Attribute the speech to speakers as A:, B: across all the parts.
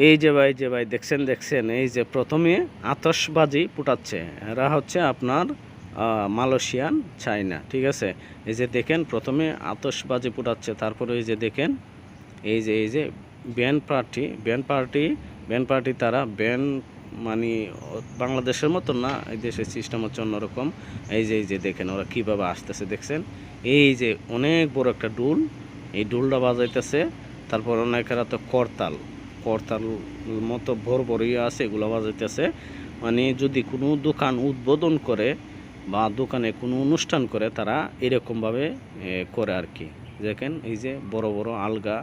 A: এই যে ভাই দেখছেন এই যে প্রথমে আতশবাজি ফুটাচ্ছে। এরা হচ্ছে আপনার মালয়েশিয়ান, চায়না, ঠিক আছে। এই যে দেখেন প্রথমে আতশবাজি ফুটাচ্ছে, তারপরে এই যে দেখেন এই যে ব্যান্ড পার্টি তারা ব্যান্ড মানে বাংলাদেশের মতো না, এই দেশের সিস্টেম হচ্ছে অন্যরকম। এই যে দেখেন ওরা কীভাবে আসতেছে দেখছেন। এই যে অনেক বড় একটা ডুল, এই ডুলটা বাজাইতেছে। তারপর অনেকেরা তো করতাল মতো বড় ইয়ে আছে, এগুলো বাজাইতেছে। মানে যদি কোনো দোকান উদ্বোধন করে বা দোকানে কোনো অনুষ্ঠান করে তারা এরকমভাবে করে আর কি। দেখেন এই যে বড় বড় আলগা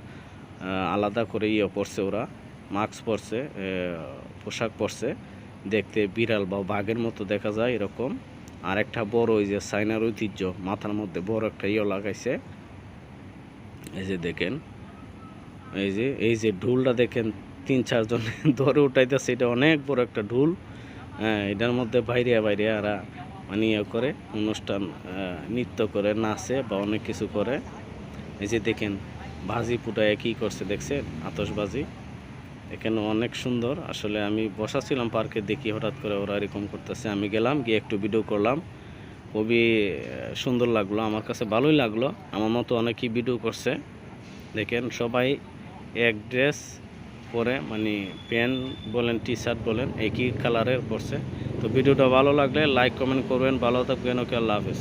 A: আলাদা করে ইয়ে পরছে, ওরা মাস্ক পরছে, পোশাক পরছে, দেখতে বিড়াল বা বাঘের মতো দেখা যায় এরকম। আর একটা বড় ওই যে চায়নার ঐতিহ্য, মাথার মধ্যে বড় একটা ইয়ে লাগাইছে। এই যে দেখেন এই যে ঢুলটা দেখেন 3-4 জন ধরে উঠাইতেছে। এটা অনেক বড় একটা ঢুল। হ্যাঁ, এটার মধ্যে বাইরে এরা মানে ইয়ে করে অনুষ্ঠান, নৃত্য করে, নাচে বা অনেক কিছু করে। এই যে দেখেন ভাজি ফুটায় কী করছে দেখছেন, আতশবাজি। এখানে অনেক সুন্দর। আসলে আমি বসা ছিলাম পার্কে, দেখি হঠাৎ করে ওরা এরকম করতেছে। আমি গেলাম, গিয়ে একটু ভিডিও করলাম। খুবই সুন্দর লাগলো, আমার কাছে ভালোই লাগলো। আমার মতো অনেকেই ভিডিও করছে। দেখেন সবাই এক ড্রেস পরে, মানে প্যান্ট বলেন টি শার্ট বলেন একই কালারের পরছে। তো ভিডিওটা ভালো লাগলে লাইক কমেন্ট করবেন। ভালো থাকবেন। ওকে, আল্লাহ হাফেজ।